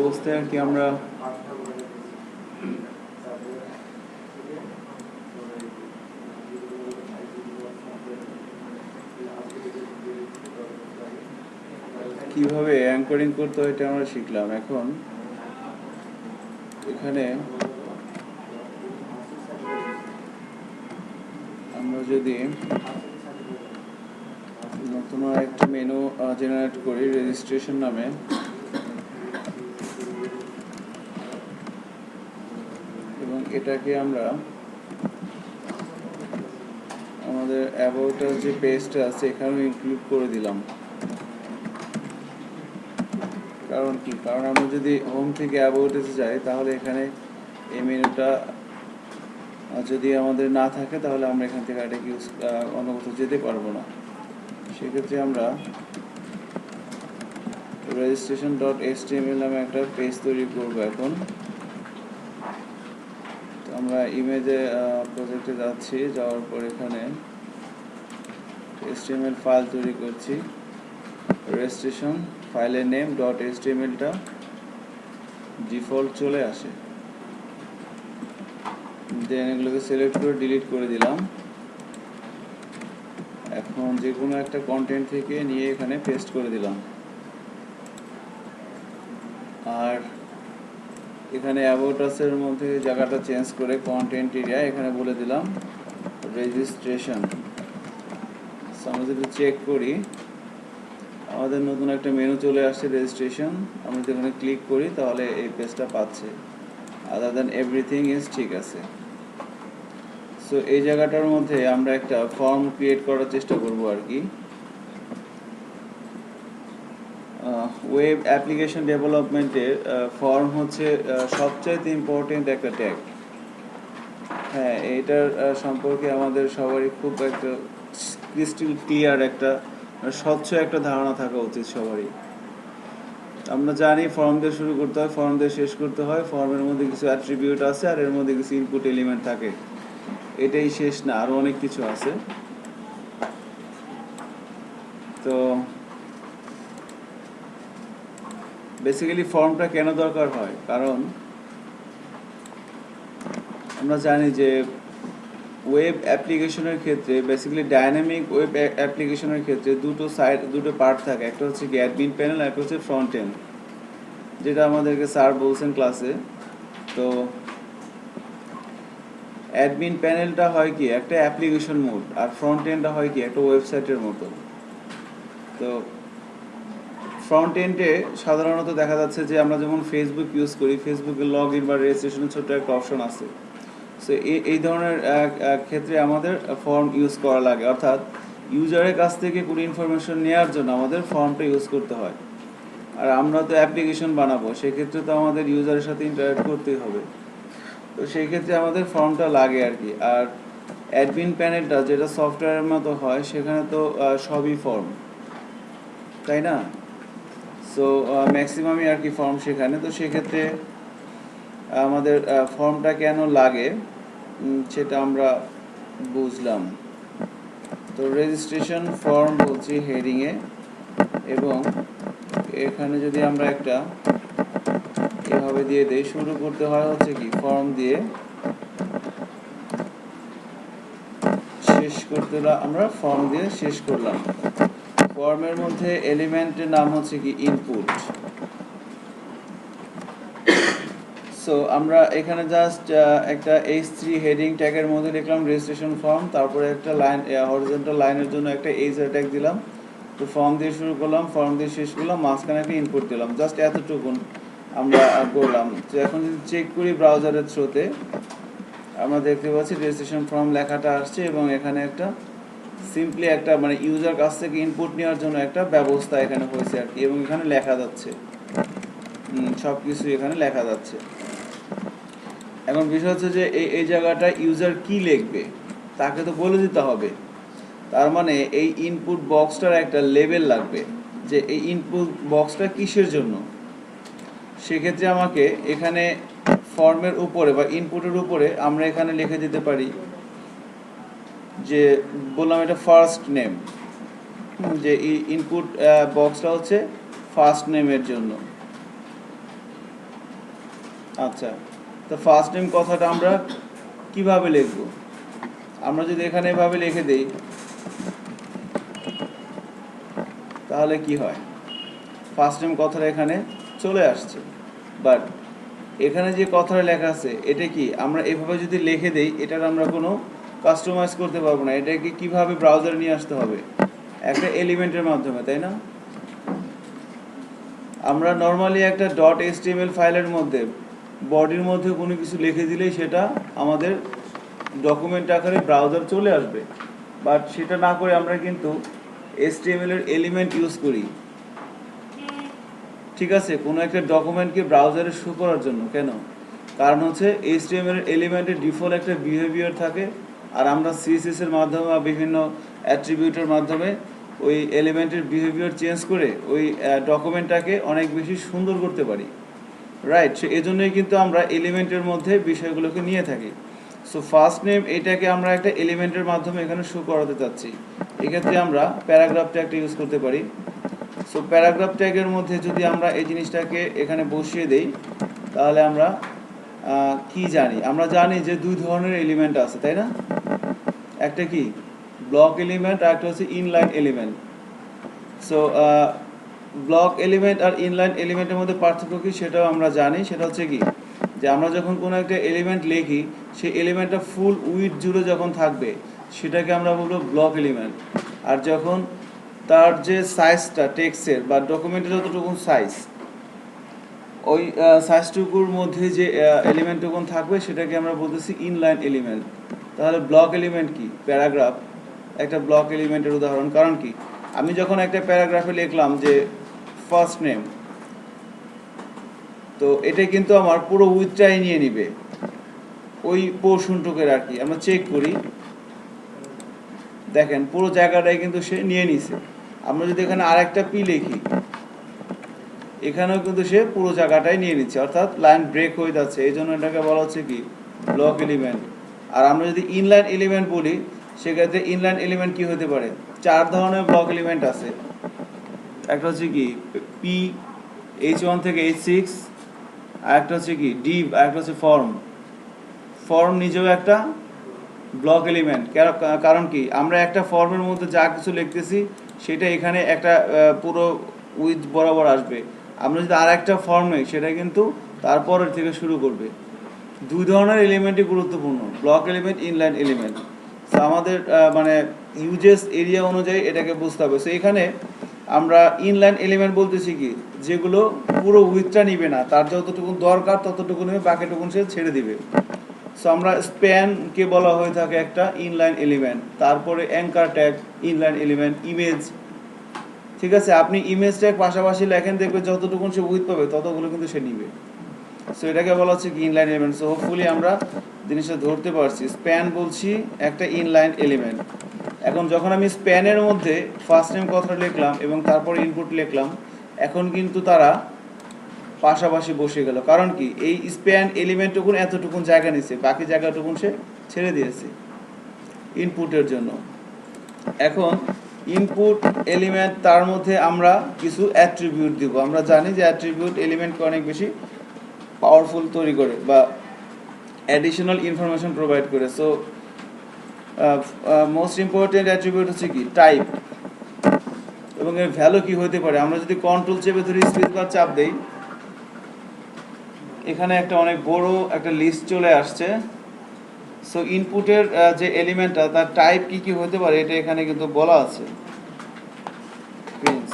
অবস্থায় আর কি আমরা কিভাবে অ্যাঙ্করিং করতে হয় এটা আমরা শিখলাম। এখন এখানে আমরা যদি নতুন একটা মেনু জেনারেট করি রেজিস্ট্রেশন নামে, এবং এটাকে আমরা আমাদের অ্যাবাউটের যে পেজটা আছে এখানেও ইনক্লুড করে দিলাম। কারণ কি, কারণ আমরা যদি হোম থেকে অ্যাবাউটে যাই তাহলে এখানে এই মেনুটা যদি আমাদের না থাকে তাহলে আমরা এখান থেকে এটাকে অন্য কোথাও যেতে পারবো না। সেক্ষেত্রে আমরা registration.html নামে একটা পেজ তৈরি করব। এখন তো আমরা ইমেজে প্রজেক্টে যাচ্ছি, যাওয়ার পর এখানে HTML ফাইল তৈরি করছি। registration ফাইলের নেম .htmlটা ডিফল্ট চলে আসে, দেন এগুলোকে সিলেক্ট করে ডিলিট করে দিলাম। এখন যে কোনো একটা কন্টেন্ট থেকে নিয়ে এখানে পেস্ট করে দিলাম। আর এখানে অ্যাবাউট আসের মধ্যে জায়গাটা চেঞ্জ করে কন্টেন্ট এরিয়া এখানে বলে দিলাম রেজিস্ট্রেশন। আমরা যদি চেক করি আমাদের নতুন একটা মেনু চলে আসছে রেজিস্ট্রেশন। আমরা যদি এখানে ক্লিক করি তাহলে এই পেজটা পাচ্ছে। আদার দ্যান এভরিথিং ইজ ঠিক আছে। সো এই জায়গাটার মধ্যে আমরা একটা ফর্ম ক্রিয়েট করার চেষ্টা করব আর কি। ওয়েব অ্যাপ্লিকেশন ডেভেলপমেন্টের ফর্ম হচ্ছে সবচাইতে ইম্পর্টেন্ট একটা ট্যাগ। হ্যাঁ, এইটার সম্পর্কে আমাদের সবারই খুব একটা ক্রিস্টাল ক্লিয়ার একটা স্বচ্ছ একটা ধারণা থাকা উচিত সবারই। আমরা জানি ফর্ম দিয়ে শুরু করতে হয়, ফর্ম দিয়ে শেষ করতে হয়, ফর্মের মধ্যে কিছু অ্যাট্রিবিউট আছে আর এর মধ্যে কিছু ইনপুট এলিমেন্ট থাকে। এটাই শেষ না, আরও অনেক কিছু আছে। তো বেসিক্যালি ফর্মটা কেন দরকার হয়, কারণ আমরা জানি যে ওয়েব অ্যাপ্লিকেশনের ক্ষেত্রে বেসিক্যালি ডাইনামিক ওয়েব অ্যাপ্লিকেশনের ক্ষেত্রে দুটো পার্ট থাকে। একটা হচ্ছে কি অ্যাডমিন প্যানেল, একটা হচ্ছে ফ্রন্ট এন্ড, যেটা আমাদেরকে স্যার বলছেন ক্লাসে। তো অ্যাডমিন প্যানেলটা হয় কি একটা অ্যাপ্লিকেশন মোড, আর ফ্রন্ট এন্ডটা হয় কি একটা ওয়েবসাইটের মতো। তো ফ্রন্ট এন্ডে সাধারণত দেখা যাচ্ছে যে আমরা যেমন ফেসবুক ইউজ করি, ফেসবুকে লগ ইন বা রেজিস্ট্রেশনের ছোট্ট একটা অপশন আছে। সো এই ধরনের ক্ষেত্রে আমাদের ফর্ম ইউজ করা লাগে, অর্থাৎ ইউজারের কাছ থেকে কোনো ইনফরমেশন নেওয়ার জন্য আমাদের ফর্মটা ইউজ করতে হয়। আর আমরা তো অ্যাপ্লিকেশন বানাবো, সেক্ষেত্রে তো আমাদের ইউজারের সাথে ইন্টারঅ্যাক্ট করতেই হবে। তো সেই ক্ষেত্রে আমাদের ফর্মটা লাগে আর কি। আর অ্যাডমিন প্যানেলটা যেটা সফটওয়্যারের মতো হয়, সেখানে তো সবই ফর্ম, তাই না? সো ম্যাক্সিমামই আর কি ফর্ম সেখানে। তো সেক্ষেত্রে আমাদের ফর্মটা কেন লাগে সেটা আমরা বুঝলাম। তো রেজিস্ট্রেশন ফর্ম বলছি হেডিংয়ে, এবং এখানে যদি আমরা একটা এভাবে দিয়ে দেই, শুরু করতে হয় হচ্ছে কি ফর্ম দিয়ে, শেষ করতে আমরা ফর্ম দিয়ে শেষ করলাম। ফর্মের মধ্যে এলিমেন্টের নাম হচ্ছে কি ইনপুট। সো আমরা এখানে জাস্ট একটা H3 হেডিং ট্যাগের মধ্যে লিখলাম রেজিস্ট্রেশন ফর্ম, তারপরে একটা লাইন হরিজন্টাল লাইনের জন্য একটা H ট্যাগ দিলাম। তো ফর্ম দিয়ে শুরু করলাম, ফর্ম দিয়ে শেষ করলাম, মাঝখানে একটা ইনপুট দিলাম। জাস্ট এতটুকুন আমরা করলাম। তো এখন যদি চেক করি ব্রাউজারের থ্রুতে, আমরা দেখতে পাচ্ছি রেজিস্ট্রেশন ফর্ম লেখাটা আসছে, এবং এখানে একটা সিম্পলি একটা মানে ইউজার কাছ থেকে ইনপুট নেওয়ার জন্য একটা ব্যবস্থা এখানে হয়েছে আর কি, এবং এখানে লেখা যাচ্ছে সব কিছু এখানে লেখা যাচ্ছে। এখন বিষয় হচ্ছে যে এই জায়গাটা ইউজার কি লিখবে তাকে তো বলে দিতে হবে। তার মানে এই ইনপুট বক্সটার একটা লেবেল লাগবে যে এই ইনপুট বক্সটা কিসের জন্য। সেক্ষেত্রে আমাকে এখানে ফর্মের উপরে বা ইনপুটের উপরে আমরা এখানে লিখে দিতে পারি যে বললাম এটা ফার্স্ট নেম, যে ইনপুট বক্সটা হচ্ছে ফার্স্ট নেমের জন্য। আচ্ছা, তো ফার্স্ট নেম কথাটা আমরা কিভাবে লিখব? আমরা যদি এখানে এভাবে লিখে দেই তাহলে কি হয়? ফার্স্ট নেম কথাটা এখানে চলে আসছে, বাট এখানে যে কথাটা লেখা আছে এটা কি আমরা এভাবে যদি লিখে দেই এটার আমরা কোনো কাস্টমাইজ করতে পারবো না। এটাকে কিভাবে ব্রাউজারে নিয়ে আসতে হবে? একটা এলিমেন্টের মাধ্যমে, তাই না? আমরা নর্মালি একটা ডট এইচটিএমএল ফাইলের মধ্যে বডির মধ্যে কোনো কিছু লিখে দিলেই সেটা আমাদের ডকুমেন্ট আকারে ব্রাউজার চলে আসবে, বাট সেটা না করে আমরা কিন্তু এইচটিএমএল এর এলিমেন্ট ইউজ করি, ঠিক আছে, কোনো একটা ডকুমেন্টকে ব্রাউজারে শো করার জন্য। কেন? কারণ হচ্ছে এইচটিএমএল এর এলিমেন্টের ডিফল্ট একটা বিহেভিয়ার থাকে, আর আমরা সিএসএস এর মাধ্যমে বা বিভিন্ন অ্যাট্রিবিউটের মাধ্যমে ওই এলিমেন্টের বিহেভিয়ার চেঞ্জ করে ওই ডকুমেন্টটাকে অনেক বেশি সুন্দর করতে পারি, রাইট? সো এই জন্যই কিন্তু আমরা এলিমেন্টের মধ্যে বিষয়গুলোকে নিয়ে থাকি। সো ফার্স্ট নেম এটাকে আমরা একটা এলিমেন্টের মাধ্যমে এখানে শো করাতে চাচ্ছি, এক্ষেত্রে আমরা প্যারাগ্রাফ ট্যাগটা ইউজ করতে পারি। সো প্যারাগ্রাফ ট্যাগের মধ্যে যদি আমরা এই জিনিসটাকে এখানে বসিয়ে দেই তাহলে আমরা কি জানি? আমরা জানি যে দুই ধরনের এলিমেন্ট আছে, তাই না? একটা কি ব্লক এলিমেন্ট আর একটা হচ্ছে inline element. So block element আর ইনলাইন এলিমেন্টের মধ্যে পার্থক্য কি সেটাও আমরা জানি। সেটা হচ্ছে কি যে আমরা যখন কোনো একটা এলিমেন্ট লিখি সেই এলিমেন্টটা ফুল উইথ জুড়ে যখন থাকবে সেটাকে আমরা বলবো ব্লক এলিমেন্ট। আর যখন তার যে সাইজটা টেক্সটের বা ডকুমেন্টের যতটুকু সাইজ, ওই সাইজটুকুর মধ্যে যে এলিমেন্টটুকু থাকবে সেটাকে আমরা বলতেছি ইনলাইন এলিমেন্ট। তাহলে ব্লক এলিমেন্ট কি? প্যারাগ্রাফ একটা ব্লক এলিমেন্টের উদাহরণ। কারণ কি আমি যখন একটা প্যারাগ্রাফে লিখলাম যে ফার্স্ট নেম, তো এটা কিন্তু আমার পুরো উইথটাই নিয়ে নিবে ওই পোর্শনটুকের আর কি। আমরা চেক করি, দেখেন পুরো জায়গাটাই কিন্তু সে নিয়ে নিছে। আমরা যদি এখানে আরেকটা পি লিখি এখানেও কিন্তু সে পুরো জায়গাটাই নিয়ে নিচ্ছে, অর্থাৎ লাইন ব্রেক হয়ে যাচ্ছে, এই জন্য এটাকে বলা হচ্ছে কি ব্লক এলিমেন্ট। আর আমরা যদি ইনলাইন এলিমেন্ট বলি সেক্ষেত্রে ইনলাইন এলিমেন্ট কি হতে পারে? চার ধরনের ব্লক এলিমেন্ট আছে। একটা হচ্ছে কি পি H1 থেকে H6, আর একটা হচ্ছে কি ডিভ, আর একটা হচ্ছে ফর্ম। ফর্ম নিজেও একটা ব্লক এলিমেন্ট। কারণ কি আমরা একটা ফর্মের মধ্যে যা কিছু লিখতেছি সেটা এখানে একটা পুরো উইথ বরাবর আসবে। আমরা যদি আর একটা ফর্ম নেই সেটা কিন্তু তারপরের থেকে শুরু করবে। দুই ধরনের এলিমেন্টই গুরুত্বপূর্ণ, ব্লক এলিমেন্ট, ইনলাইন এলিমেন্ট। তো আমাদের মানে ইউজেস এরিয়া অনুযায়ী এটাকে বুঝতে হবে। সো এখানে আমরা ইনলাইন এলিমেন্ট বলতেছি কি যেগুলো পুরো উইথটা নিবে না, তার যতটুকু দরকার ততটুকু নেবে, বাকিটুকু সে ছেড়ে দিবে। সো আমরা স্প্যানকে বলা হয়ে থাকে একটা ইনলাইন এলিমেন্ট। তারপরে anchor tag inline element, image, ঠিক আছে, আপনি ইমেজ ট্যাগ পাশাপাশি লেখেন দেখবে যতটুকু সে উইথ পাবে ততগুলো কিন্তু সে নিবে। সো এটাকে বলা হচ্ছে কি ইনলাইন এলিমেন্ট। সো হোপফুলি আমরা জিনিসটা ধরতে পারছি। স্প্যান বলছি একটা ইনলাইন এলিমেন্ট। এখন যখন আমি স্প্যানের মধ্যে ফার্স্ট নেম কথাটা লিখলাম এবং তারপর ইনপুট লিখলাম, এখন কিন্তু তারা পাশাপাশি বসে গেল। কারণ কি এই স্প্যান এলিমেন্টটুকুন এতটুকুন জায়গা নিচ্ছে, বাকি জায়গাটুকুন সে ছেড়ে দিয়েছে ইনপুটের জন্য। এখন ইনপুট এলিমেন্ট তার মধ্যে আমরা কিছু অ্যাট্রিবিউট দিব। আমরা জানি যে অ্যাট্রিবিউট এলিমেন্টকে অনেক বেশি পাওয়ারফুল তৈরি করে বা অ্যাডিশনাল ইনফরমেশন প্রোভাইড করে। সো মোস্ট ইম্পর্টেন্ট অ্যাট্রিবিউট হচ্ছে কি টাইপ, এবং এর ভ্যালু কি হতে পারে? আমরা যদি কন্ট্রোল চেপে ধরে স্পেস বার চাপ দেই এখানে একটা অনেক বড় একটা লিস্ট চলে আসছে। সো ইনপুটের যে এলিমেন্টটা তার টাইপ কি কি হতে পারে এটা এখানে কিন্তু বলা আছে। প্রিন্স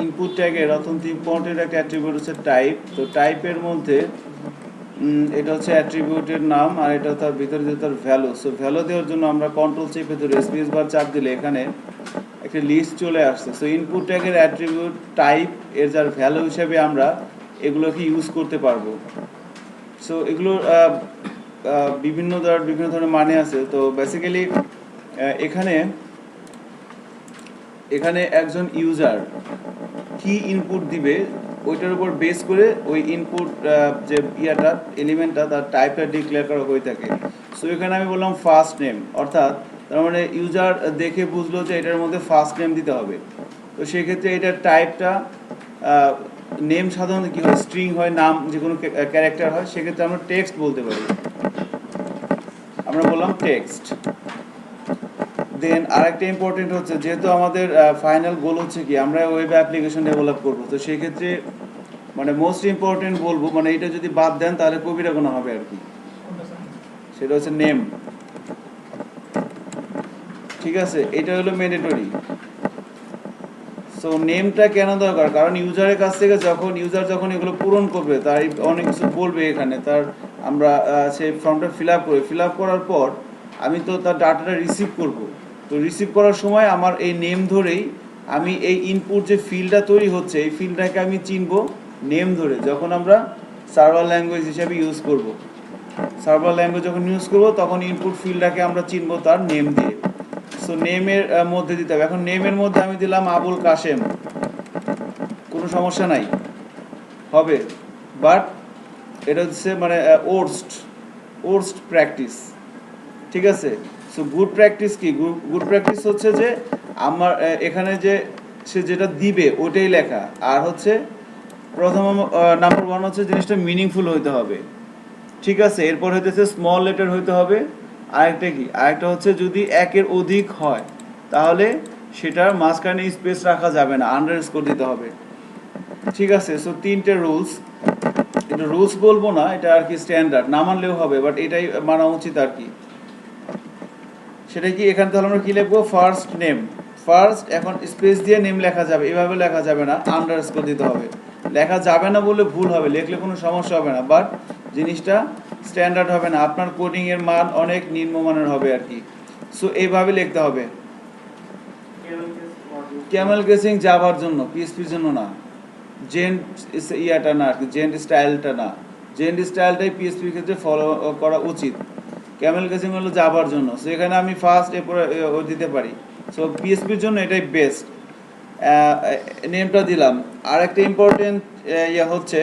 ইনপুট ট্যাগের অত্যন্ত ইম্পর্টেন্ট একটা অ্যাট্রিবিউট হচ্ছে টাইপ। তো টাইপের মধ্যে এটা হচ্ছে অ্যাট্রিবিউটের নাম আর এটা তার ভিতরে যে তার ভ্যালু। সো ভ্যালু দেওয়ার জন্য আমরা কন্ট্রোল চেপে ধরে স্পেস বার চাপ দিলে এখানে একটা লিস্ট চলে আসছে। সো ইনপুট ট্যাগের অ্যাট্রিবিউট টাইপ এর যার ভ্যালু হিসেবে আমরা এগুলোকে ইউজ করতে পারবো। সো এগুলোর বিভিন্ন ধরনের মানে আছে। তো বেসিক্যালি এখানে এখানে একজন ইউজার কি ইনপুট দিবে ওইটার উপর বেস করে ওই ইনপুট যে ইয়াটা এলিমেন্টটা তার টাইপটা ডিক্লেয়ার করা হয়ে থাকে। সো এখানে আমি বললাম ফার্স্ট নেম, অর্থাৎ তার মানে ইউজার দেখে বুঝলো যে এটার মধ্যে ফার্স্ট নেম দিতে হবে। তো সেক্ষেত্রে এটার টাইপটা নেম সাধারণত কী হয়, স্ট্রিং হয়, নাম যে কোনো ক্যারেক্টার হয়, সেক্ষেত্রে আমরা টেক্সট বলতে পারি, আমরা বললাম টেক্সট। দেন আরেকটা ইম্পর্টেন্ট হচ্ছে, যেহেতু আমাদের ফাইনাল গোল হচ্ছে কি আমরা ওয়েব অ্যাপ্লিকেশন ডেভেলপ করবো, তো সেই ক্ষেত্রে মানে মোস্ট ইম্পর্টেন্ট বলবো, মানে এটা যদি বাদ দেন তাহলে কবিরা কোনো হবে আর কি, সেটা হচ্ছে নেম। ঠিক আছে, এটা হলো ম্যান্ডেটরি। সো নেমটা কেন দরকার, কারণ ইউজারের কাছ থেকে ইউজার যখন এগুলো পূরণ করবে তার অনেক কিছু বলবে এখানে, তার আমরা সেই ফর্মটা ফিল আপ করার পর আমি তো তার ডাটাটা রিসিভ করব। তো রিসিভ করার সময় আমার এই নেম ধরেই আমি এই ইনপুট যে ফিল্ডটা তৈরি হচ্ছে এই ফিল্ডটাকে আমি চিনব নেম ধরে, যখন আমরা সার্ভার ল্যাঙ্গুয়েজ হিসেবে ইউজ করব। সার্ভার ল্যাঙ্গুয়েজ যখন ইউজ করব তখন ইনপুট ফিল্ডটাকে আমরা চিনব তার নেম দিয়ে। সো নেমের মধ্যে দিতে হবে। এখন নেমের মধ্যে আমি দিলাম আবুল কাশেম, কোনো সমস্যা নাই, হবে। বাট এটা হচ্ছে মানে ওর্স্ট প্র্যাকটিস। ঠিক আছে, সো গুড প্র্যাকটিস কি, গুড প্র্যাকটিস হচ্ছে যে আমার এখানে যে সে যেটা দিবে ওটাই লেখা, আর হচ্ছে প্রথম নাম্বার ওয়ান হচ্ছে জিনিসটা মিনিংফুল হইতে হবে। ঠিক আছে, এরপর হইতেছে স্মল লেটার হইতে হবে। আরেকটা হচ্ছে যদি একের অধিক হয় তাহলে সেটার মাঝখানে স্পেস রাখা যাবে না, আন্ডারস্কোর দিতে হবে। ঠিক আছে, সো তিনটে রুলস, এটা রুলস বলবো না, এটা আর কি স্ট্যান্ডার্ড, না মানলেও হবে, বাট এটাই মানা উচিত আর কি। সেটা কি, এখানে তাহলে আমরা কি লিখবো, ফার্স্ট নেম, ফার্স্ট, এখন স্পেস দিয়ে নেম লেখা যাবে, এভাবে লেখা যাবে না, আন্ডারস্কোর দিতে হবে। লেখা যাবে না বলে ভুল হবে, লিখলে কোনো সমস্যা হবে না, বাট জিনিসটা স্ট্যান্ডার্ড হবে না, আপনার কোডিং এর মান অনেক নিম্নমানের হবে আর কি। সো এইভাবে লিখতে হবে। ক্যামেল কেসিং জাভার জন্য, পিএসপির জন্য না, জেন্ট ইয়াটা না আর কি, জেন্ট স্টাইলটা না, জেন্ট স্টাইলটাই পিএসপির ক্ষেত্রে ফলো করা উচিত। ক্যামেল কেসিং হলো জাভার জন্য, সো এখানে আমি ফার্স্ট এরপরে দিতে পারি। সো পিএসপির জন্য এটাই বেস্ট। নেমটা দিলাম। আর একটা ইম্পর্টেন্ট হচ্ছে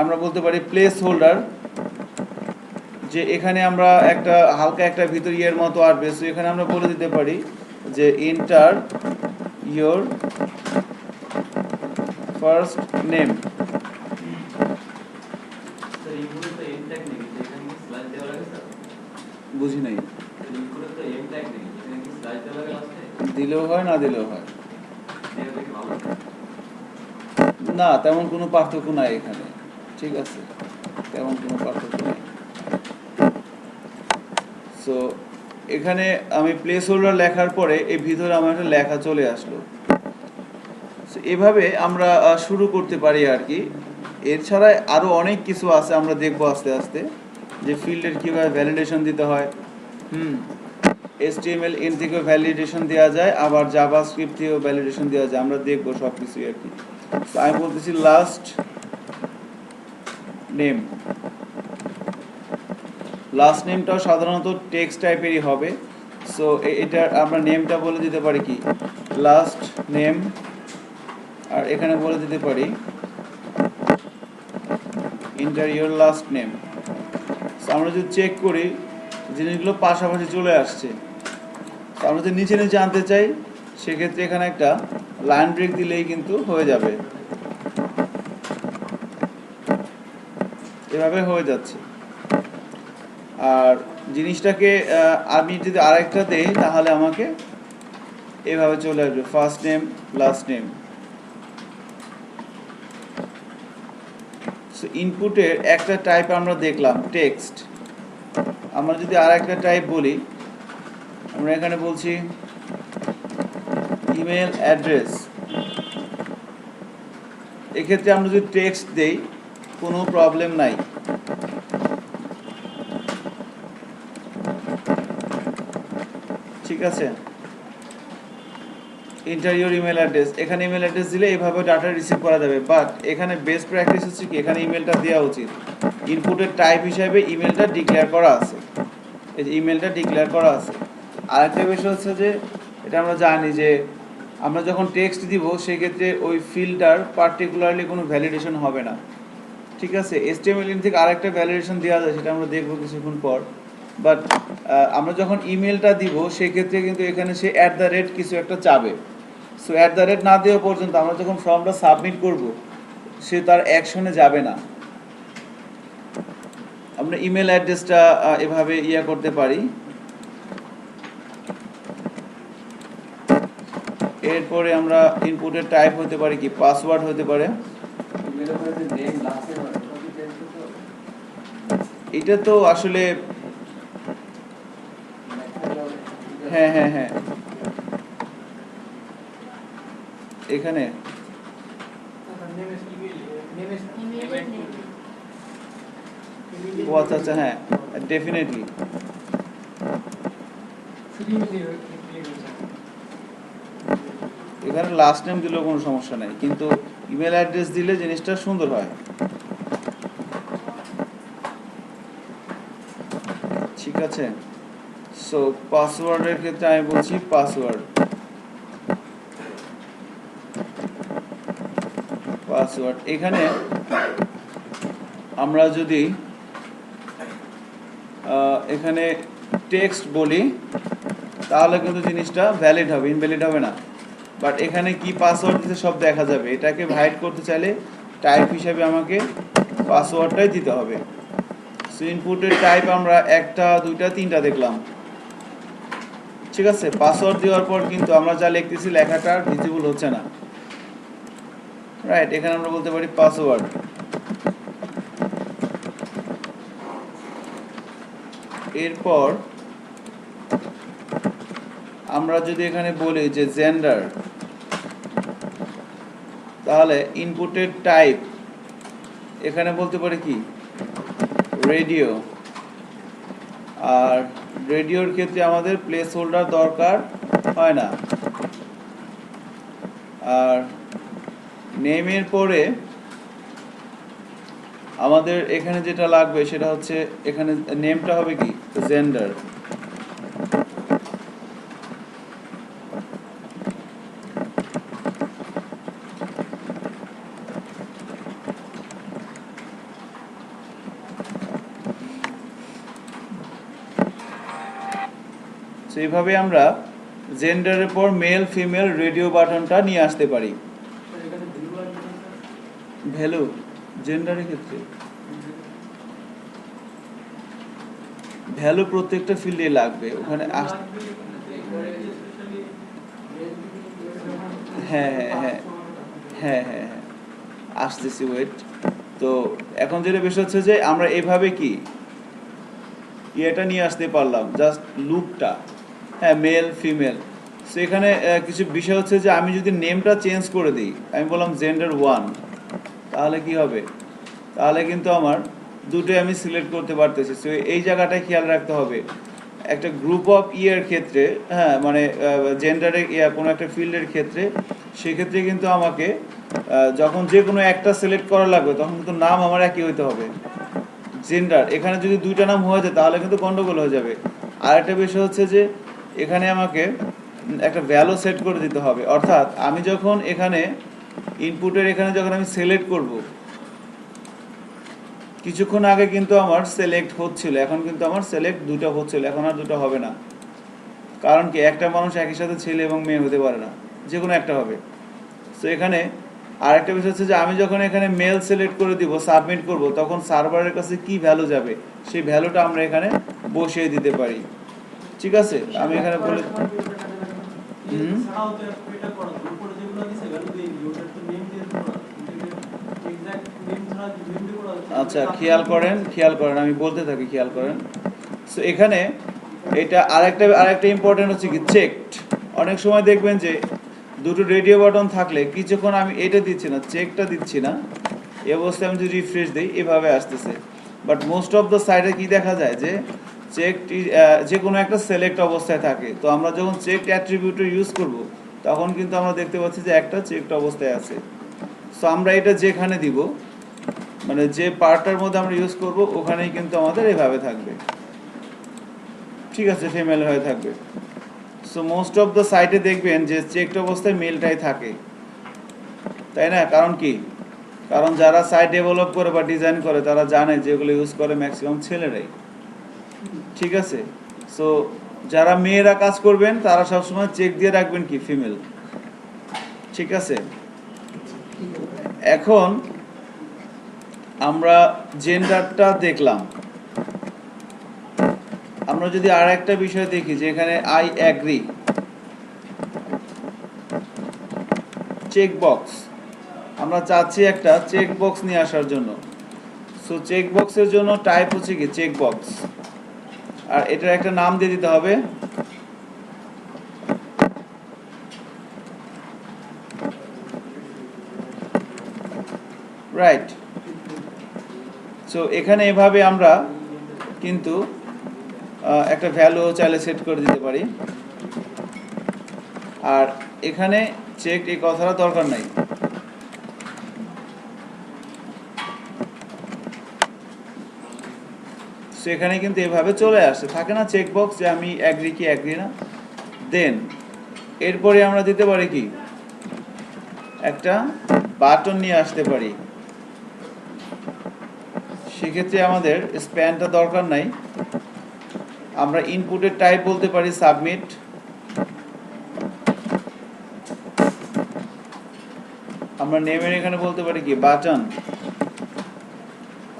আমরা বলতে পারি প্লেস হোল্ডার, যে এখানে আমরা একটা হালকা একটা ভিতর ইয়ের মতো আসবে, সো এখানে আমরা বলে দিতে পারি যে এন্টার ইয়োর ফার্স্ট নেম। বুঝি নাই, দিলেও হয় না দিলেও হয়, না তেমন কোনো পার্থক্য নাই এখানে। ঠিক আছে, তেমন কোনো পার্থক্য নেই। সো এখানে আমি প্লেস হোল্ডার লেখার পরে এই ভিতরে আমার একটা লেখা চলে আসলো। সো এভাবে আমরা শুরু করতে পারি আর কি। এছাড়া আরও অনেক কিছু আছে, আমরা দেখবো আস্তে আস্তে, যে ফিল্ডের কীভাবে ভ্যালিডেশন দিতে হয়। HTML ইন থেকেও ভ্যালিডেশন দেওয়া যায়, আবার জাভাস্ক্রিপ্ট থেকেও ভ্যালিডেশন দেওয়া যায়, আমরা দেখবো সব কিছুই আর কি। তো আমি বলতেছি লাস্ট নেম, লাস্ট নেমটাও সাধারণত টেক্সট টাইপেরই হবে। সো এটা আমরা নেমটা বলে দিতে পারি কি, লাস্ট নেম, আর এখানে বলে দিতে পারি এন্টার ইওর লাস্ট নেম। আমরা যদি চেক করি জিনিসগুলো পাশাপাশি চলে আসছে। আমরা যদি নিচে নিচে আনতে চাই সেক্ষেত্রে এখানে একটা লাইন ব্রেক দিলেই কিন্তু হয়ে যাবে, এভাবে হয়ে যাচ্ছে। আর জিনিসটাকে আমি যদি আরেকটা দেই তাহলে আমাকে এভাবে চলে আসবে, first name last name. So ইনপুটের একটা টাইপ আমরা দেখলাম টেক্সট। আমরা যদি আরেকটা টাইপ বলি, আমরা এখানে বলছি ইমেল অ্যাড্রেস, এক্ষেত্রে আমরা যদি টেক্সট দেই কোনো প্রবলেম নাই। ঠিক আছে, এন্টার ইওর ইমেল অ্যাড্রেস, এখানে ইমেল অ্যাড্রেস দিলে এইভাবে ডাটা রিসিভ করা যাবে। বাট এখানে বেস্ট প্র্যাকটিস হচ্ছে কি, এখানে ইমেলটা দেওয়া উচিত, ইনপুটের টাইপ হিসাবে ইমেলটা ডিক্লেয়ার করা আছে, এই যে ইমেলটা ডিক্লেয়ার করা আছে। আরেকটা বিষয় হচ্ছে যে এটা আমরা জানি যে আমরা যখন টেক্সট দিব সেক্ষেত্রে ওই ফিল্ডটার পার্টিকুলারলি কোনো ভ্যালিডেশন হবে না, ঠিক আছে। HTML থেকে আরেকটা ভ্যালিডেশন দেওয়া যায়, সেটা আমরা দেখবো কিছুক্ষণ পর। বাট আমরা যখন ইমেলটা দিব সেক্ষেত্রে কিন্তু এখানে সে কিছু একটা চাবে। সো না দেওয়া পর্যন্ত আমরা যখন ফর্মটা সাবমিট করব সে তার অ্যাকশনে যাবে না। আমরা ইমেল অ্যাড্রেসটা এভাবে করতে পারি। এরপরে আমরা ইনপুটের টাইপ হতে পারে কি, পাসওয়ার্ড হতে পারে। এটা তো আসলে হ্যাঁ হ্যাঁ হ্যাঁ এখানে ও আচ্ছা আচ্ছা, হ্যাঁ ডেফিনেটলি। এখানে লাস্ট নেম দিলেও কোনো সমস্যা নেই, কিন্তু ইমেল অ্যাড্রেস দিলে জিনিসটা সুন্দর হয়। ঠিক আছে। সো পাসওয়ার্ডের ক্ষেত্রে আমি বলছি পাসওয়ার্ড। এখানে আমরা যদি এখানে টেক্সট বলি তাহলে কিন্তু জিনিসটা ভ্যালিড হবে, ইনভ্যালিড হবে না। বাট এখানে কি পাসওয়ার্ড দিতে সব দেখা যাবে। এটাকে হাইড করতে চাইলে টাইপ হিসাবে আমাকে পাসওয়ার্ডটাই দিতে হবে। সো ইনপুটের টাইপ আমরা 1টা 2টা 3টা দেখলাম, ঠিক আছে। পাসওয়ার্ড দেওয়ার পর কিন্তু আমরা যা লিখতেছি লেখাটা ভিজিবল হচ্ছে না, রাইট। এখানে আমরা বলতে পারি পাসওয়ার্ড। এরপর আমরা যদি এখানে বলি যে জেন্ডার, তাহলে ইনপুটের টাইপ এখানে বলতে পারি কি রেডিও। আর রেডিওর ক্ষেত্রে আমাদের প্লেস হোল্ডার দরকার হয় না। আর নেমের পরে আমাদের এখানে যেটা লাগবে সেটা হচ্ছে এখানে নেমটা হবে কি জেন্ডার। এইভাবে আমরা জেন্ডারের পর মেল ফিমেল রেডিও বাটনটা নিয়ে আসতে পারি। ভ্যালু জেন্ডারের ক্ষেত্রে ভ্যালু প্রত্যেকটা ফিল্ডে লাগবে ওখানে। হ্যাঁ হ্যাঁ হ্যাঁ হ্যাঁ হ্যাঁ হ্যাঁ আসতেছি, ওয়েট। তো এখন যেটা বিষয় হচ্ছে যে আমরা এভাবে কি এটা নিয়ে আসতে পারলাম, জাস্ট লুপটা, হ্যাঁ মেল ফিমেল। সো এখানে কিছু বিষয় হচ্ছে যে আমি যদি নেমটা চেঞ্জ করে দিই, আমি বললাম জেন্ডার 1, তাহলে কি হবে, তাহলে কিন্তু আমার দুটোই আমি সিলেক্ট করতে পারতেছি। সো এই জায়গাটায় খেয়াল রাখতে হবে। একটা গ্রুপ অফ ইয়ার ক্ষেত্রে, হ্যাঁ মানে জেন্ডারে কোনো একটা ফিল্ডের ক্ষেত্রে, সেক্ষেত্রে কিন্তু আমাকে যখন যে কোনো একটা সিলেক্ট করা লাগবে তখন কিন্তু নাম আমার একই হইতে হবে। জেন্ডার এখানে যদি 2টা নাম হয়ে যায় তাহলে কিন্তু গন্ডগোল হয়ে যাবে। আর একটা বিষয় হচ্ছে যে এখানে আমাকে একটা ভ্যালু সেট করে দিতে হবে। অর্থাৎ আমি যখন এখানে ইনপুটের এখানে যখন আমি সিলেক্ট করব, কিছুক্ষণ আগে কিন্তু আমার সিলেক্ট হচ্ছিল, এখন কিন্তু আমার সিলেক্ট 2টা হচ্ছিল, এখন আর 2টা হবে না। কারণ কি একটা মানুষ একই সাথে ছেলে এবং মেয়ে হতে পারে না, যে কোনো একটা হবে। সো এখানে আরেকটা বিষয় হচ্ছে যে আমি যখন এখানে মেল সিলেক্ট করে দিব, সাবমিট করব, তখন সার্ভারের কাছে কি ভ্যালু যাবে সেই ভ্যালুটা আমরা এখানে বসিয়ে দিতে পারি। ঠিক আছে, আমি এখানে বলে আচ্ছা খেয়াল করেন আমি বলতে থাকি, খেয়াল করেন। সো এখানে এটা আরেকটা ইম্পর্টেন্ট হচ্ছে কি চেকড। অনেক সময় দেখবেন যে দুটো রেডিও বাটন থাকলে কিছুক্ষণ আমি এটা দিচ্ছি না, চেকটা দিচ্ছি না, এই অবস্থায় আমি যদি রিফ্রেশ দিই এভাবে আসতেছে। বাট মোস্ট অফ দ্য সাইডে কি দেখা যায় যে চেকটি যে কোনো একটা সিলেক্ট অবস্থায় থাকে। তো আমরা যখন চেকড অ্যাট্রিবিউটর ইউজ করব তখন কিন্তু আমরা দেখতে পাচ্ছি যে একটা চেকড অবস্থায় আছে। সো আমরা এটা যেখানে দিব, মানে যে পার্টটার মধ্যে আমরা ইউজ করব ওখানেই কিন্তু আমাদের এভাবে থাকবে। ঠিক আছে, ফিমেল হয়ে থাকবে। সো মোস্ট অফ দ্য সাইটে দেখবেন যে চেকড অবস্থায় মেলটাই থাকে, তাই না? কারণ কি? কারণ যারা সাইট ডেভেলপ করে বা ডিজাইন করে তারা জানে যেগুলো ইউজ করে ম্যাক্সিমাম ছেলেরাই, ঠিক আছে? সো যারা মেয়েরা কাজ করবেন তারা সবসময় চেক দিয়ে রাখবেন কি ফিমেল, ঠিক আছে? এখন আমরা জেন্ডারটা দেখলাম, আমরা যদি আর একটা বিষয় দেখি যে এখানে আই অ্যাগ্রি চেক বক্স, আমরা চাচ্ছি একটা চেক বক্স নিয়ে আসার জন্য। সো চেক বক্সের জন্য টাইপ হচ্ছে কি চেক বক্স, আর এটার একটা নাম দিয়ে দিতে হবে রাইট। সো এখানে এভাবে আমরা কিন্তু একটা ভ্যালু চাইলে সেট করে দিতে পারি, আর এখানে চেক এই কথাটা দরকার নাই। সো এখানে কিন্তু এভাবে চলে আসে, থাকে না চেক বক্স যে আমি অ্যাগ্রি কি অ্যাগ্রি না। দেন এরপরে আমরা দিতে পারি কি একটা বাটন নিয়ে আসতে পারি, সেক্ষেত্রে আমাদের স্প্যানটা দরকার নাই। আমরা ইনপুটের টাইপ বলতে পারি সাবমিট, আমরা নেমের এখানে বলতে পারি কি বাটন,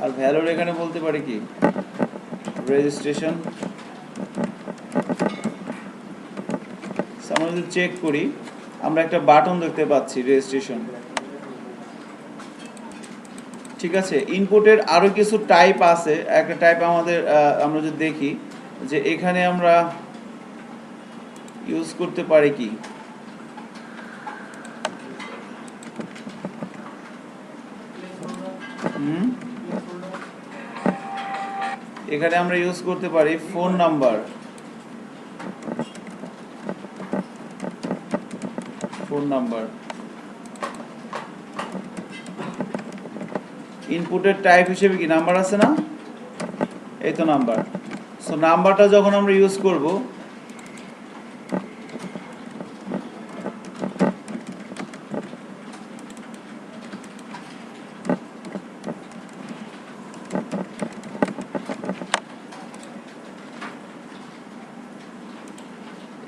আর ভ্যালুর এখানে বলতে পারি কি রেজিস্ট্রেশন। আমরা যদি চেক করি আমরা একটা বাটন দেখতে পাচ্ছি রেজিস্ট্রেশন, ঠিক আছে? ইনপুটের আরো কিছু টাইপ আছে, একটা টাইপ আমাদের আমরা যদি দেখি যে এখানে আমরা ইউজ করতে পারি কি এখানে আমরা ইউজ করতে পারি ফোন নাম্বার, ইনপুটের টাইপ হিসেবে কি নাম্বার আছে না, এই তো নাম্বার। সো নাম্বারটা যখন আমরা ইউজ করব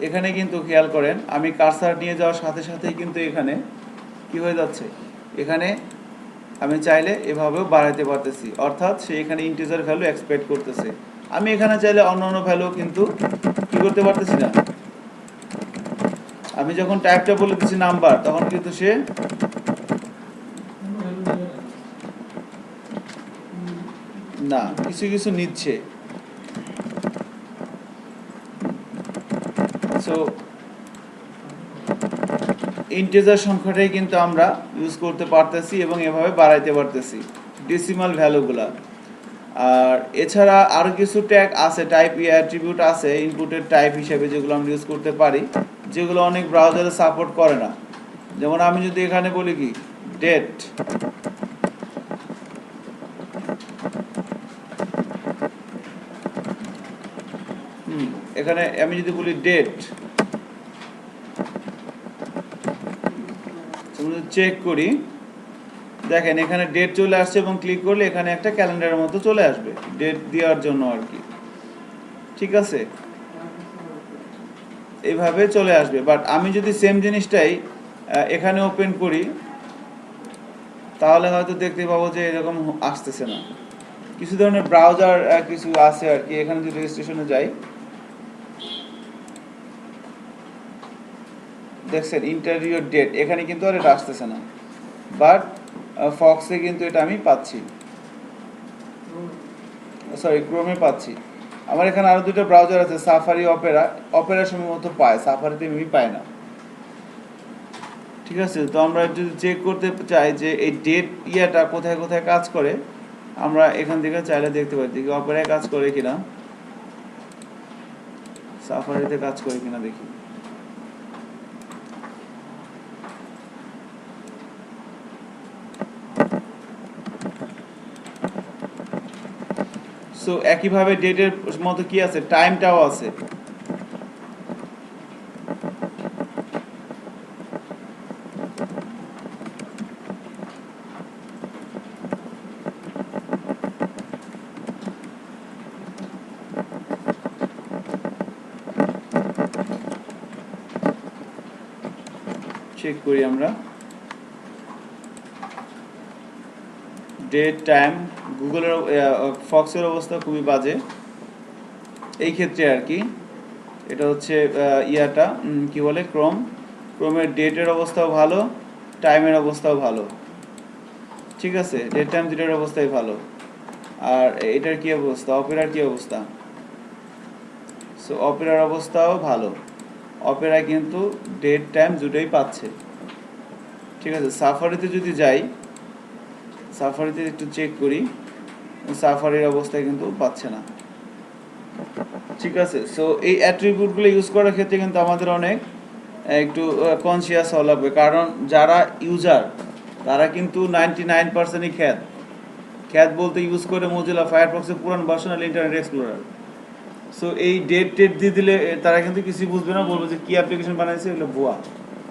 এখানে কিন্তু খেয়াল করেন আমি কার্সার নিয়ে যাওয়ার সাথে সাথেই কিন্তু এখানে কি হয়ে যাচ্ছে, এখানে আমি চাইলে এভাবেও বাড়াইতে পারতেছি, অর্থাৎ সে এখানে ইন্টিজার ভ্যালু এক্সপেক্ট করতেছে। আমি এখানে চাইলে অন্য ভ্যালু কিন্তু কি করতে পারতেছি না। আমি যখন টাইপটা বলে দিচ্ছি নাম্বার তখন কিন্তু সে না কিছু কিছু নিচ্ছে। সো ইন্টিজার সংখ্যাটাই কিন্তু আমরা ইউজ করতে পারতেছি এবং এভাবে বাড়াইতে পারতেছি ডেসিমাল ভ্যালুগুলা। আর এছাড়া আরও কিছু ট্যাগ আছে, টাইপ অ্যাট্রিবিউট আছে ইনপুটের টাইপ হিসেবে, যেগুলো আমরা ইউজ করতে পারি, যেগুলো অনেক ব্রাউজারে সাপোর্ট করে না। যেমন আমি যদি এখানে বলি কি ডেট, এখানে আমি যদি বলি ডেট, চেক করি, দেখেন এখানে ডেট চলে আসছে এবং ক্লিক করলে এখানে একটা ক্যালেন্ডারের মতো চলে আসবে ডেট দেওয়ার জন্য আর কি, ঠিক আছে? এইভাবে চলে আসবে। বাট আমি যদি সেম জিনিসটাই এখানে ওপেন করি তাহলে হয়তো দেখতে পাবো যে এরকম আসতেছে না। কিছু ধরনের ব্রাউজার কিছু আছে আর কি। এখানে যদি রেজিস্ট্রেশনে যাই দেখছেন ইন্টারভিউ ডেট, এখানে কিন্তু আর এটা আসতেছে না, বাট ফক্সে কিন্তু এটা আমি পাচ্ছি, সরি ক্রোমে পাচ্ছি। আমার এখানে আরো দুটো ব্রাউজার আছে, সাফারি, অপেরা সম্ভবত পায়, সাফারিতে মেবি পায় না, ঠিক আছে? তো আমরা যদি চেক করতে চাই যে এই ডেট ইয়াটা কোথায় কোথায় কাজ করে, আমরা এখান থেকে চাইলে দেখতে পাই দেখি অপেরায় কাজ করে কিনা, সাফারিতে কাজ করে কিনা দেখি। সো একইভাবে ডেটের মতো কি আছে, টাইমটাও আছে। চেক করি আমরা ডেট টাইম। গুগলের ফক্সের অবস্থা খুবই বাজে এই ক্ষেত্রে আর কি। এটা হচ্ছে ইয়াটা কি বলে ক্রোমের ডেটের অবস্থাও ভালো, টাইমের অবস্থাও ভালো, ঠিক আছে, ডেট টাইম দুটোর অবস্থাই ভালো। আর এটার কি অবস্থা, অপেরার কি অবস্থা? সো অপেরার অবস্থাও ভালো, অপেরা কিন্তু ডেট টাইম দুটোই পাচ্ছে, ঠিক আছে। সাফারিতে যদি যাই, সাফারিতে একটু চেক করি, সাফারির অবস্থায় কিন্তু পাচ্ছে না, ঠিক আছে। সো এই অ্যাট্রিবিউটগুলো ইউজ করার ক্ষেত্রে কিন্তু আমাদের অনেক একটু কনসিয়াস হওয়া লাগবে, কারণ যারা ইউজার তারা কিন্তু 99%ই খ্যাত বলতে ইউজ করে মোজিলা ফায়ারফক্সের পুরান ভার্সন আর ইন্টারনেট এক্সপ্লোরার। সো এই ডেট দিয়ে দিলে তারা কিন্তু কিছু বুঝবে না, বলবে যে কি অ্যাপ্লিকেশন বানাইছে, এগুলো ভুয়া,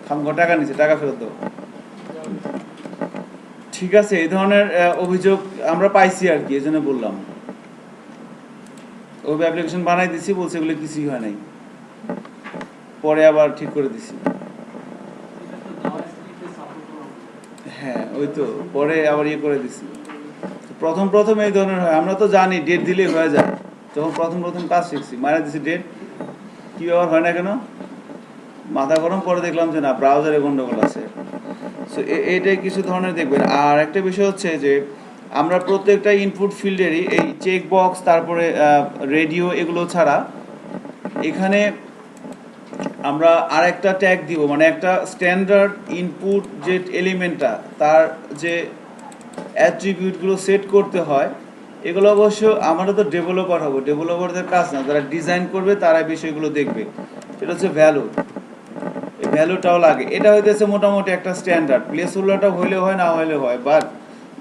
খামখা টাকা নিচ্ছে, টাকা ফেরত দাও, ঠিক আছে। এই ধরনের অভিযোগ আমরা পাইছি আর কি, এই জন্য বললাম। ওই অ্যাপ্লিকেশন বানাই দিছি, বলছে এগুলো কিছুই হয় নাই, পরে আবার ঠিক করে দিছি। হ্যাঁ ওই তো, পরে আবার ইয়ে করে দিছি। প্রথম এই ধরনের হয়, আমরা তো জানি ডেট দিলেই হয়ে যায়, যখন প্রথম কাজ শিখছি মারা দিছি ডেট, কি ব্যাপার হয় না কেন, মাথা গরম। পরে দেখলাম যে না, ব্রাউজারে গন্ডগোল আছে। সো এটাই কিছু ধরনের দেখবেন। আর একটা বিষয় হচ্ছে যে আমরা প্রত্যেকটা ইনপুট ফিল্ডেরই এই চেক বক্স, তারপরে রেডিও, এগুলো ছাড়া এখানে আমরা আর একটা ট্যাগ দিব, মানে একটা স্ট্যান্ডার্ড ইনপুট যে এলিমেন্টটা, তার যে অ্যাট্রিবিউটগুলো সেট করতে হয়, এগুলো অবশ্য আমরা তো ডেভেলপার হবো, ডেভেলপারদের কাজ না, যারা ডিজাইন করবে তারা বিষয়গুলো দেখবে। এটা হচ্ছে ভ্যালু, এই ভ্যালুটাও লাগে। এটা হইতেছে মোটামুটি একটা স্ট্যান্ডার্ড, প্লেস হোল্ডারটা হইলে হয়, না হইলে হয়, বাট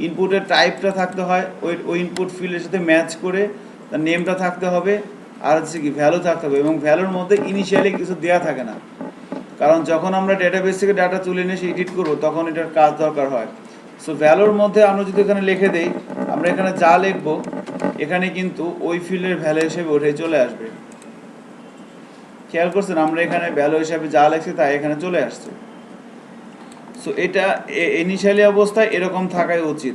ইনপুটের টাইপটা থাকতে হয় ওই ইনপুট ফিল্ডের সাথে ম্যাচ করে, তার নেমটা থাকতে হবে, আর হচ্ছে কি ভ্যালু থাকতে হবে। এবং ভ্যালুর মধ্যে ইনিশিয়ালি কিছু দেওয়া থাকে না, কারণ যখন আমরা ডেটাবেস থেকে ডাটা তুলে নিয়ে এসে এডিট করবো, তখন এটার কাজ দরকার হয়। সো ভ্যালুর মধ্যে আমরা যদি এখানে লিখে দেই, আমরা এখানে যা লিখবো এখানে কিন্তু ওই ফিল্ডের ভ্যালু হিসেবে উঠে চলে আসবে। খেয়াল করছেন, আমরা এখানে ভ্যালু হিসাবে যা লিখছি তা এখানে চলে আসছে। সো এটা ইনিশিয়ালি অবস্থায় এরকম থাকাই উচিত,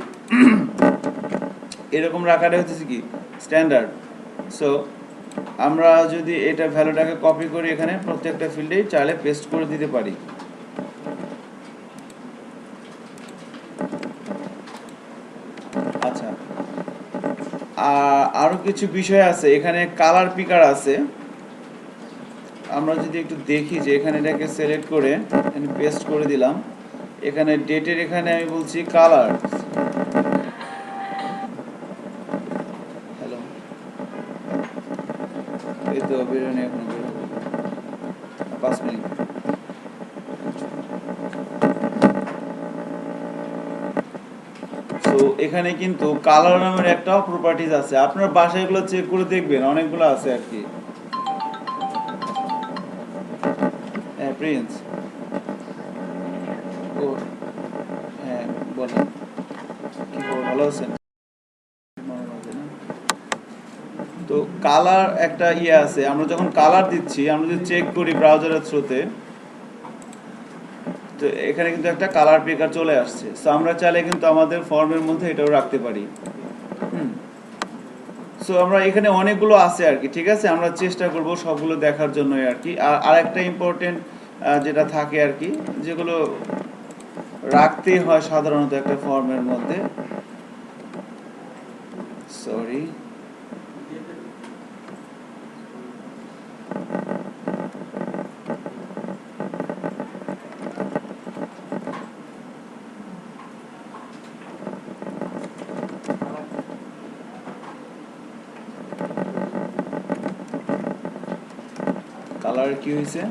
এরকম রাখাটা হচ্ছে কি স্ট্যান্ডার্ড। সো আমরা যদি এটা ভ্যালুটাকে কপি করি, এখানে প্রত্যেকটা ফিল্ডেই চাইলে পেস্ট করে দিতে পারি। আচ্ছা, আরো কিছু বিষয় আছে, এখানে কালার পিকার আছে। আমরা যদি একটু দেখি যে এখানে এটাকে সিলেক্ট করে এখানে পেস্ট করে দিলাম, এখানে ডেটের এখানে আমি বলছি কালার, হ্যালো, এই তো বেরোনি, এখন বেরোবে 5 মিনিট। তো এখানে কিন্তু কালার নামের একটা প্রপার্টিজ আছে, আপনার বাসায় এগুলো চেক করে দেখবেন, অনেকগুলো আছে আর কি। হ্যাঁ প্রিন্স, ও হ্যাঁ বলেন, কি খবর, ভালো আছেন? তো কালার একটা ইয়ে আছে, আমরা যখন কালার দিচ্ছি, আমরা যদি চেক করি ব্রাউজারের থ্রুতে, তো এখানে কিন্তু একটা কালার পিকার চলে আসছে। সো আমরা চাইলে কিন্তু আমাদের ফর্মের মধ্যে এটাও রাখতে পারি। সো আমরা এখানে অনেকগুলো আছে আর কি, ঠিক আছে, আমরা চেষ্টা করব সবগুলো দেখার জন্যই আর কি। আর একটা ইম্পর্টেন্ট যেটা থাকে আর কি, যেগুলো রাখতেই হয় সাধারণত একটা ফর্মের মধ্যে, সরি, কালার কি হয়েছে,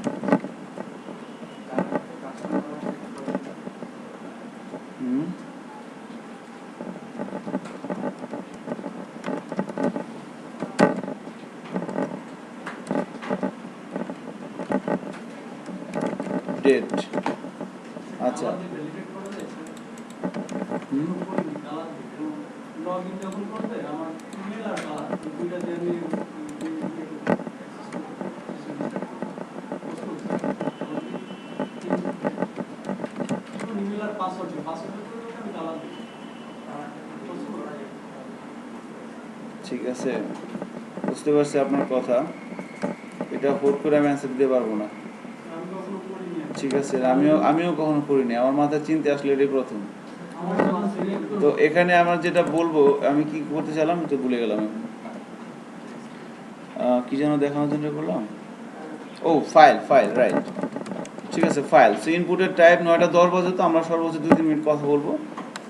ডেট, আচ্ছা ঠিক আছে, বুঝতে পারছি আপনার কথা। এটা হুট করে আমি অ্যান্সার দিতে পারবো না। ঠিক আছে, আমিও কখনো করিনি, আমার মাথায় চিনতে আসলে এটাই প্রথম। তো এখানে আমরা যেটা বলবো, আমি কি করতে চাইলাম তো ভুলে গেলাম। কি যেন দেখানোর জন্য বললাম, ও ফাইল রাইট। ঠিক আছে, ফাইল। সো ইনপুটের টাইপ 9:10 বাজে, তো আমরা সর্বোচ্চ 2-3 মিনিট কথা বলবো,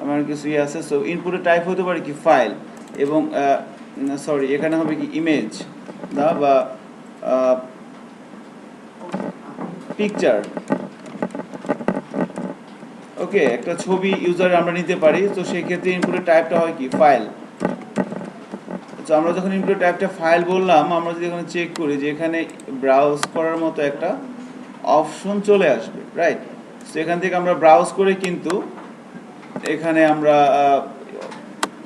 আমার কিছু ইয়ে আছে। সো ইনপুটের টাইপ হতে পারে কি ফাইল, এবং সরি এখানে হবে কি ইমেজ বা পিকচার। ওকে, একটা ছবি ইউজার আমরা নিতে পারি, তো সেই ক্ষেত্রে ইনপুটের টাইপটা হয় কি ফাইল। তো আমরা যখন ইনপুটের টাইপটা ফাইল বললাম, আমরা যদি এখানে চেক করি যে এখানে ব্রাউজ করার মতো একটা অপশন চলে আসবে, রাইট। তো এখান থেকে আমরা ব্রাউজ করে কিন্তু এখানে আমরা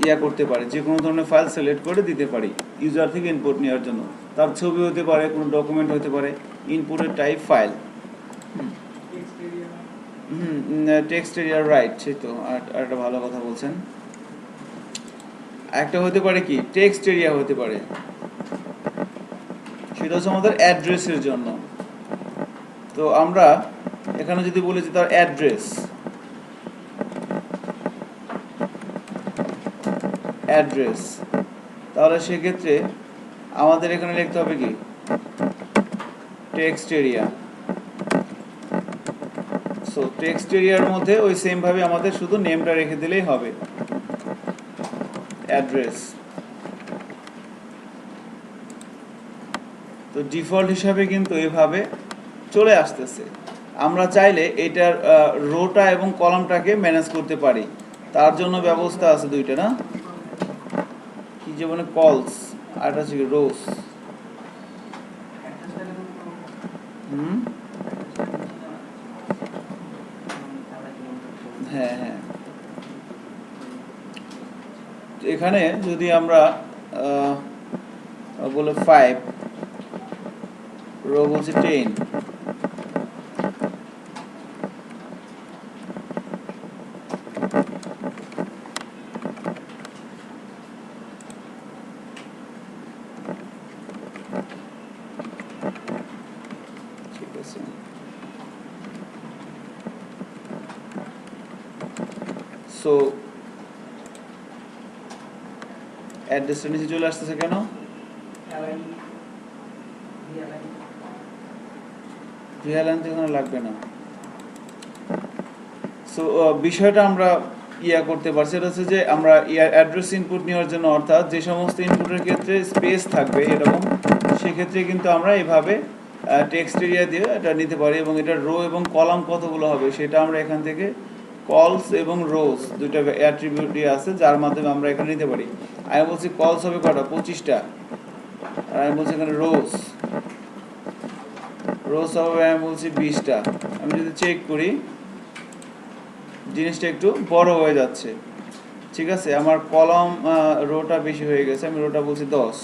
ইয়া করতে পারি, যে কোনো ধরনের ফাইল সিলেক্ট করে দিতে পারি ইউজার থেকে ইনপুট নেওয়ার জন্য। তার ছবি হতে পারে, কোনো ডকুমেন্ট হতে পারে, ইনপুটের type file. Text area, right. সেই তো আর একটা ভালো কথা বলছেন। একটা হতে পারে কি টেক্সট এরিয়া হতে পারে, সেটা হচ্ছে আমাদের অ্যাড্রেসের জন্য। তো আমরা এখানে যদি বলি যে তার অ্যাড্রেস, তাহলে সেক্ষেত্রে আমাদের এখানে লিখতে হবে কি টেক্সট এরিয়া। সো টেক্সট এরিয়ার মধ্যে ওই সেম ভাবে আমাদের শুধু নেমটা রেখে দিলেই হবে, অ্যাড্রেস। তো ডিফল্ট হিসাবে কিন্তু এভাবে চলে আসতেছে। আমরা চাইলে এটার রোটা এবং কলামটাকে ম্যানেজ করতে পারি, তার জন্য ব্যবস্থা আছে দুইটা, না কি যেমন কলস আর একটা হচ্ছে রোস। হ্যাঁ হ্যাঁ, এখানে যদি আমরা বলে 5, রো বলছে 10, ঠিক আছে। সো অ্যাড্রেসটা নিচে চলে আসতেছে কেন? ভিএলএন তো এখানে লাগবে না। সো বিষয়টা আমরা করতে পারছি, এটা হচ্ছে যে আমরা অ্যাড্রেস ইনপুট নেওয়ার জন্য, অর্থাৎ যে সমস্ত ইনপুটের ক্ষেত্রে স্পেস থাকবে এরকম, সেক্ষেত্রে কিন্তু আমরা এইভাবে টেক্সট এরিয়া দিয়ে এটা নিতে পারি, এবং এটা রো এবং কলাম কতগুলো হবে সেটা আমরা এখান থেকে কলস এবং রোজ দুইটা অ্যাট্রিবিউট দিয়ে আছে, যার মাধ্যমে আমরা এখানে নিতে পারি। আমি বলছি কলস হবে কটা, 25টা, আর আমি বলছি এখানে রোজ হবে আমি বলছি 20টা। আমি যদি চেক করি জিনিসটা একটু বড় হয়ে যাচ্ছে, ঠিক আছে। আমার কলাম রোটা বেশি হয়ে গেছে, আমি রোটা বলছি 10,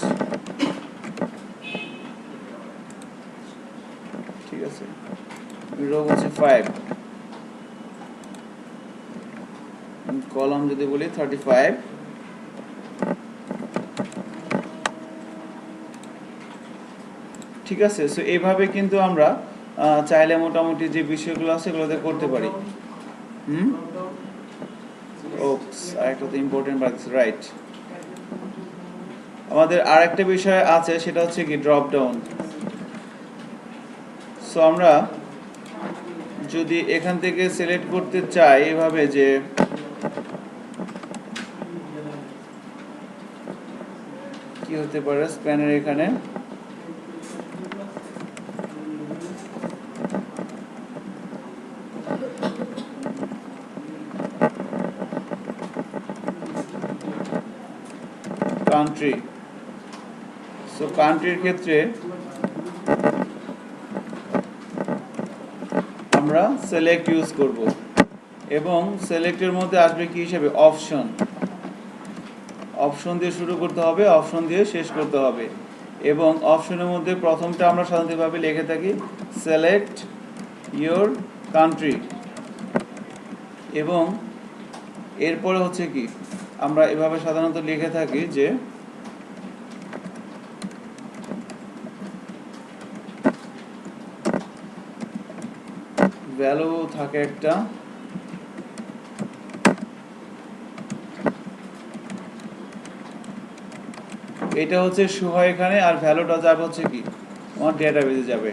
ঠিক আছে। রো বলছি 5, কলাম যদি বলি 35, ঠিক আছে। সো এইভাবে কিন্তু আমরা চাইলে মোটামুটি যে বিষয়গুলো আছে এগুলোতে করতে পারি। আরেকটা তো ইম্পর্টেন্ট বাকি, রাইট। আমাদের আরেকটা বিষয় আছে, সেটা হচ্ছে কি ড্রপ ডাউন। সো আমরা যদি এখান থেকে সিলেক্ট করতে চাই এভাবে, যে কি হতে পারে স্প্যানের এখানে কান্ট্রি। সো কান্ট্রির ক্ষেত্রে আমরা সিলেক্ট ইউজ করব, এবং সিলেক্টের মধ্যে আসবে কি হিসেবে অপশন। অপশন দিয়ে শুরু করতে হবে, অপশন দিয়ে শেষ করতে হবে, এবং অপশনের মধ্যে প্রথমটা আমরা সাধারণতভাবে লিখে থাকি সিলেক্ট ইওর কান্ট্রি। এবং এরপরে হচ্ছে কি আমরা এভাবে সাধারণত লিখে থাকি যে ভ্যালু থাকে একটা, এটা হচ্ছে শো হয় এখানে, আর ভ্যালুটা যাবে হচ্ছে কি আমার ডেটাবেজে যাবে।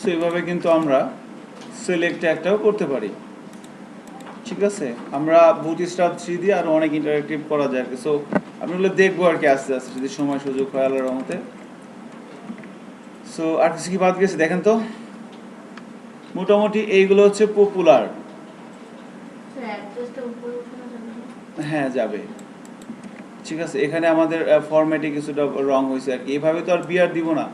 সেভাবে কিন্তু আমরা সিলেক্ট একটাও করতে পারি, ঠিক আছে। আমরা বুটস্ট্র্যাপ 3 দিয়ে আরো অনেক ইন্টারেক্টিভ করা যায় আর কি। সো আমি ওগুলো দেখবো আর কি আস্তে আস্তে, যদি সময় সুযোগ হয় আল্লাহর রহমতে। সো আর কিছু কি বাদ গেছে দেখেন তো। মোটামুটি এইগুলো হচ্ছে পপুলার। হ্যাঁ যাবে, ঠিক আছে। এখানে আমাদের ফরম্যাটে কিছুটা রং হয়েছে আর কি, এভাবে তো আর বিআর দিব না।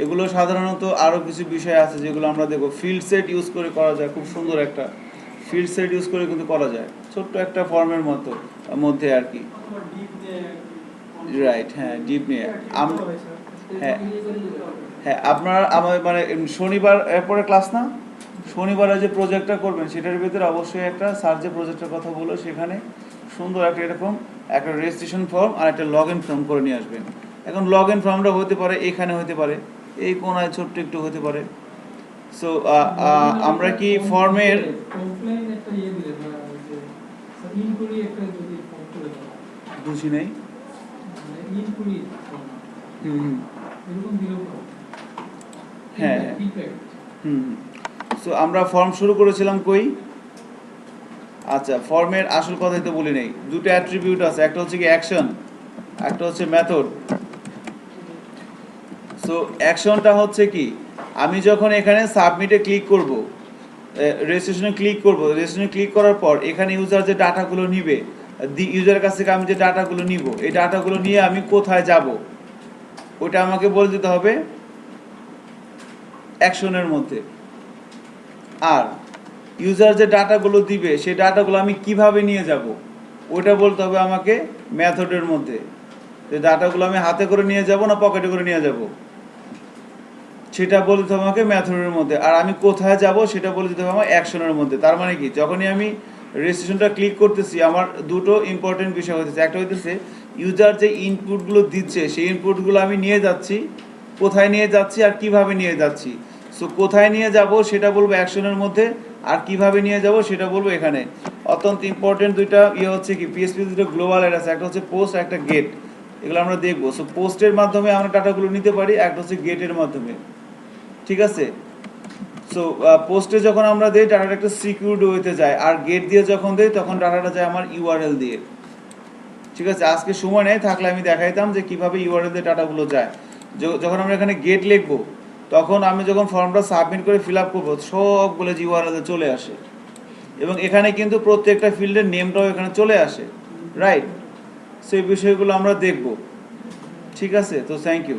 এগুলো সাধারণত আরও কিছু বিষয় আছে যেগুলো আমরা দেখবো। ফিল্ড সেট ইউজ করে করা যায়, খুব সুন্দর একটা ফিল্ড সেট ইউজ করে কিন্তু করা যায়, ছোট্ট একটা ফর্মের মধ্যে আর কি। রাইট, হ্যাঁ ডিপ নিয়ে হ্যাঁ হ্যাঁ আপনার আমার মানে শনিবার এরপরে ক্লাস না, শনিবারে যে প্রজেক্টটা করবেন সেটার ভিতরে অবশ্যই একটা স্যার যে প্রজেক্টের কথা বলো সেখানে সুন্দর একটা এরকম একটা রেজিস্ট্রেশন ফর্ম আর একটা লগ ইন ফর্ম করে নিয়ে আসবেন। এখন লগ ইন ফর্মটা হতে পারে এখানে, হতে পারে এই কোনায় ছোট্ট একটু হতে পারে। সো আমরা কি ফর্মের বুঝি নাই। হ্যাঁ সো আমরা ফর্ম শুরু করেছিলাম কই, আচ্ছা ফর্মের আসল কথাই তো বলি নাই। দুটো অ্যাট্রিবিউট আছে, একটা হচ্ছে কি অ্যাকশন, একটা হচ্ছে মেথড। সো অ্যাকশনটা হচ্ছে কি, আমি যখন এখানে সাবমিটে ক্লিক করব, রেজিস্ট্রেশনে ক্লিক করব, রেজিস্ট্রেশনে ক্লিক করার পর এখানে ইউজার যে ডাটাগুলো নিবে, ইউজারের কাছ থেকে আমি যে ডাটাগুলো নিব, এই ডাটাগুলো নিয়ে আমি কোথায় যাব ওটা আমাকে বলে দিতে হবে অ্যাকশনের মধ্যে। আর ইউজার যে ডাটাগুলো দিবে সেই ডাটাগুলো আমি কিভাবে নিয়ে যাব ওটা বলতে হবে আমাকে মেথডের মধ্যে। যে ডাটাগুলো আমি হাতে করে নিয়ে যাব না পকেটে করে নিয়ে যাব সেটা বলতে হবে আমাকে মেথডের মধ্যে। আর আমি কোথায় যাব সেটা বলে দিতে হবে আমার অ্যাকশনের মধ্যে। তার মানে কি, যখনই আমি রেজিস্ট্রেশনটা ক্লিক করতেছি আমার দুটো ইম্পর্টেন্ট বিষয় হইতেছে। একটা হইতেছে ইউজার যে ইনপুটগুলো দিচ্ছে সেই ইনপুটগুলো আমি নিয়ে যাচ্ছি, কোথায় নিয়ে যাচ্ছি আর কিভাবে নিয়ে যাচ্ছি। সো কোথায় নিয়ে যাব সেটা বলবো অ্যাকশনের মধ্যে, আর কিভাবে নিয়ে যাব সেটা বলবো এখানে। অত্যন্ত ইম্পর্টেন্ট দুইটা হচ্ছে কি পিএসপি দুটো গ্লোবাল এর আছে, একটা হচ্ছে পোস্ট, একটা গেট। এগুলো আমরা দেখবো। সো পোস্টের মাধ্যমে আমরা ডাটাগুলো নিতে পারি, একটা হচ্ছে গেটের মাধ্যমে, ঠিক আছে। সো পোস্টে যখন আমরা দেই ডাটাটা একটা সিকিউরড ওয়েতে যায়, আর গেট দিয়ে যখন দেই তখন ডাটাটা যায় আমার ইউআরএল দিয়ে, ঠিক আছে। আজকে সময় নেই, থাকলে আমি দেখাইতাম যে কিভাবে ইউআরএল দিয়ে ডাটাগুলো যায়। যখন আমরা এখানে গেট লিখবো তখন আমি যখন ফর্মটা সাবমিট করে ফিল আপ করবো সবগুলো ইউআরএল চলে আসে, এবং এখানে কিন্তু প্রত্যেকটা ফিল্ডের নেমটাও এখানে চলে আসে, রাইট। সেই বিষয়গুলো আমরা দেখব, ঠিক আছে। তো থ্যাংক ইউ।